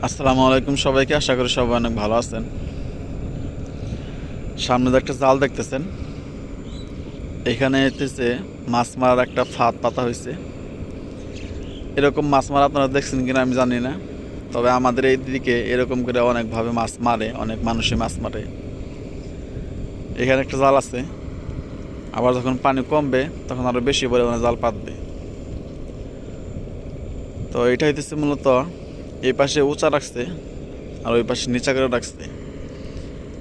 আসসালামু আলাইকুম সবাইকে। আশা করি সবাই অনেক ভালো আছেন। সামনে যে একটা জাল দেখতেছেন, এখানে হইতেছে মাছ মারার একটা ফাঁদ পাতা হয়েছে। এরকম মাছ মারা আপনারা দেখছেন কিনা আমি জানি না, তবে আমাদের এই দিকে এরকম করে অনেকভাবে মাছ মারে, অনেক মানুষই মাছ মারে। এখানে একটা জাল আছে, আবার যখন পানি কমবে তখন আরও বেশি পরিমাণে জাল পাতবে। তো এটা হইতেছে মূলত এই পাশে উঁচা রাখছে আর ওই পাশে নিচা করে রাখছে,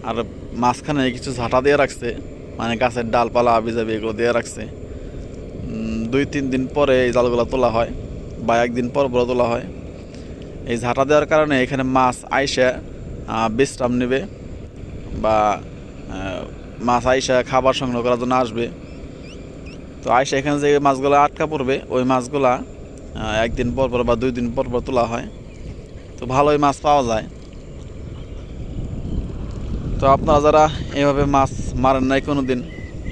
আর মাঝখানে কিছু ঝাঁটা দিয়ে রাখছে, মানে গাছের ডালপালা আবিজাবি এগুলো দিয়ে রাখছে। 2-3 দিন পরে এই জালগুলো তোলা হয় বা একদিন পর পর তোলা হয়। এই ঝাঁটা দেওয়ার কারণে এখানে মাছ আইসা বিশ্রাম নেবে বা মাছ আইসা খাবার সংগ্রহ করার জন্য আসবে। তো আইসা এখানে যে মাছগুলো আটকা পড়বে, ওই মাছগুলা একদিন পর পর বা 2 দিন পর পর তোলা হয়। তো ভালোই মাছ পাওয়া যায়। তো আপনারা যারা এভাবে মাছ মারেন নাই কোনো দিন,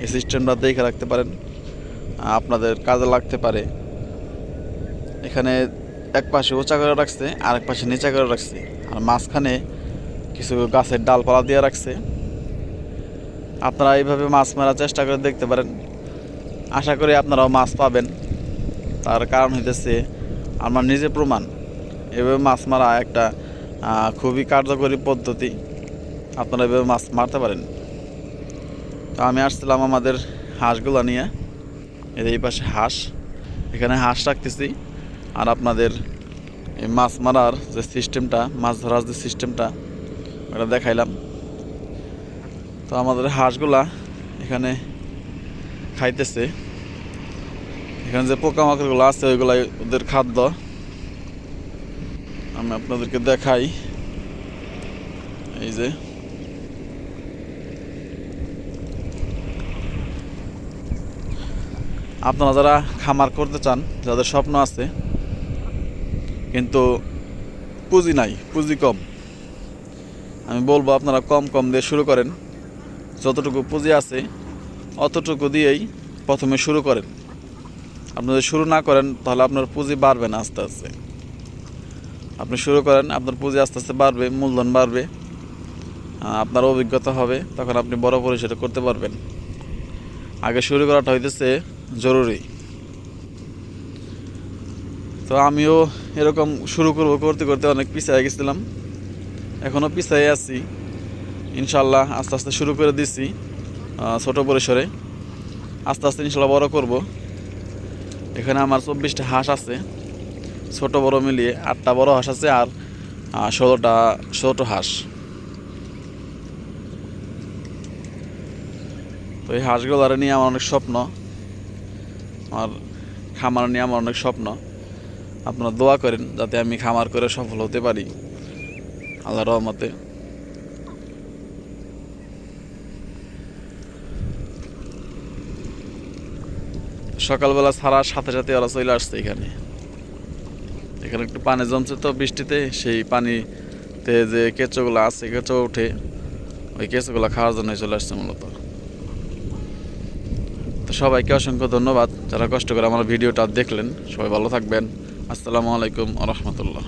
এই সিস্টেমটা দেখে রাখতে পারেন, আপনাদের কাজে লাগতে পারে। এখানে এক পাশে উঁচা করে রাখছে আর এক পাশে নিচা করে রাখছে, আর মাঝখানে কিছু গাছের ডালপালা দিয়ে রাখছে। আপনারা এইভাবে মাছ মারার চেষ্টা করে দেখতে পারেন, আশা করি আপনারাও মাছ পাবেন। তার কারণ হইতেছে আমার নিজে প্রমাণ, এভাবে মাছ মারা একটা খুবই কার্যকরী পদ্ধতি। আপনারা এভাবে মাছ মারতে পারেন। তো আমি আসছিলাম আমাদের হাঁসগুলো নিয়ে, এই পাশে হাঁস, এখানে হাঁস রাখতেছি আর আপনাদের এই মাছ মারার যে সিস্টেমটা, মাছ ধরার যে সিস্টেমটা, ওটা দেখাইলাম। তো আমাদের হাঁসগুলা এখানে খাইতেছে। এখানে যে পোকামাকড়গুলো আছে ওইগুলাই ওদের খাদ্য। আমি আপনাদেরকে দেখাই, এই যে আপনারা যারা খামার করতে চান, যাদের স্বপ্ন আছে কিন্তু পুঁজি নাই, পুঁজি কম, আমি বলবো আপনারা কম কম দিয়ে শুরু করেন। যতটুকু পুঁজি আছে অতটুকু দিয়েই প্রথমে শুরু করেন। আপনি যদি শুরু না করেন তাহলে আপনার পুঁজি বাড়বে না, আস্তে আস্তে আপনি শুরু করেন, আপনার পুঁজি আস্তে আস্তে বাড়বে, মূলধন বাড়বে, আপনার অভিজ্ঞতা হবে, তখন আপনি বড় পরিসরে করতে পারবেন। আগে শুরু করাটা হইতেছে জরুরি। তো আমিও এরকম শুরু করতে করতে অনেক পিছিয়ে গেছিলাম, এখনও পিছিয়ে আছি। ইনশাল্লাহ আস্তে আস্তে শুরু করে দিচ্ছি ছোট পরিসরে, আস্তে আস্তে ইনশাল্লাহ বড় করব। এখানে আমার 24টা হাঁস আছে, ছোট বড় মিলিয়ে 8টা বড় হাঁস আছে আর 16টা ছোট হাঁস। তো এই হাঁসগুলো নিয়ে আমার অনেক স্বপ্ন, আমার খামার নিয়ে আমার অনেক স্বপ্ন। আপনারা দোয়া করেন যাতে আমি খামার করে সফল হতে পারি আল্লাহর রহমতে। সকালবেলা ছাড়ার সাথে সাথে ওরা চলে আসছে এখানে। এখানে একটু পানি জমছে তো বৃষ্টিতে, সেই পানিতে যে কেঁচোগুলো আছে, কেঁচো উঠে, ওই কেঁচোগুলো খাওয়ার জন্য চলে আসছে মূলত। তো সবাইকে অসংখ্য ধন্যবাদ যারা কষ্ট করে আমার ভিডিওটা দেখলেন। সবাই ভালো থাকবেন। আসসালামু আলাইকুম ওয়া রাহমাতুল্লাহ।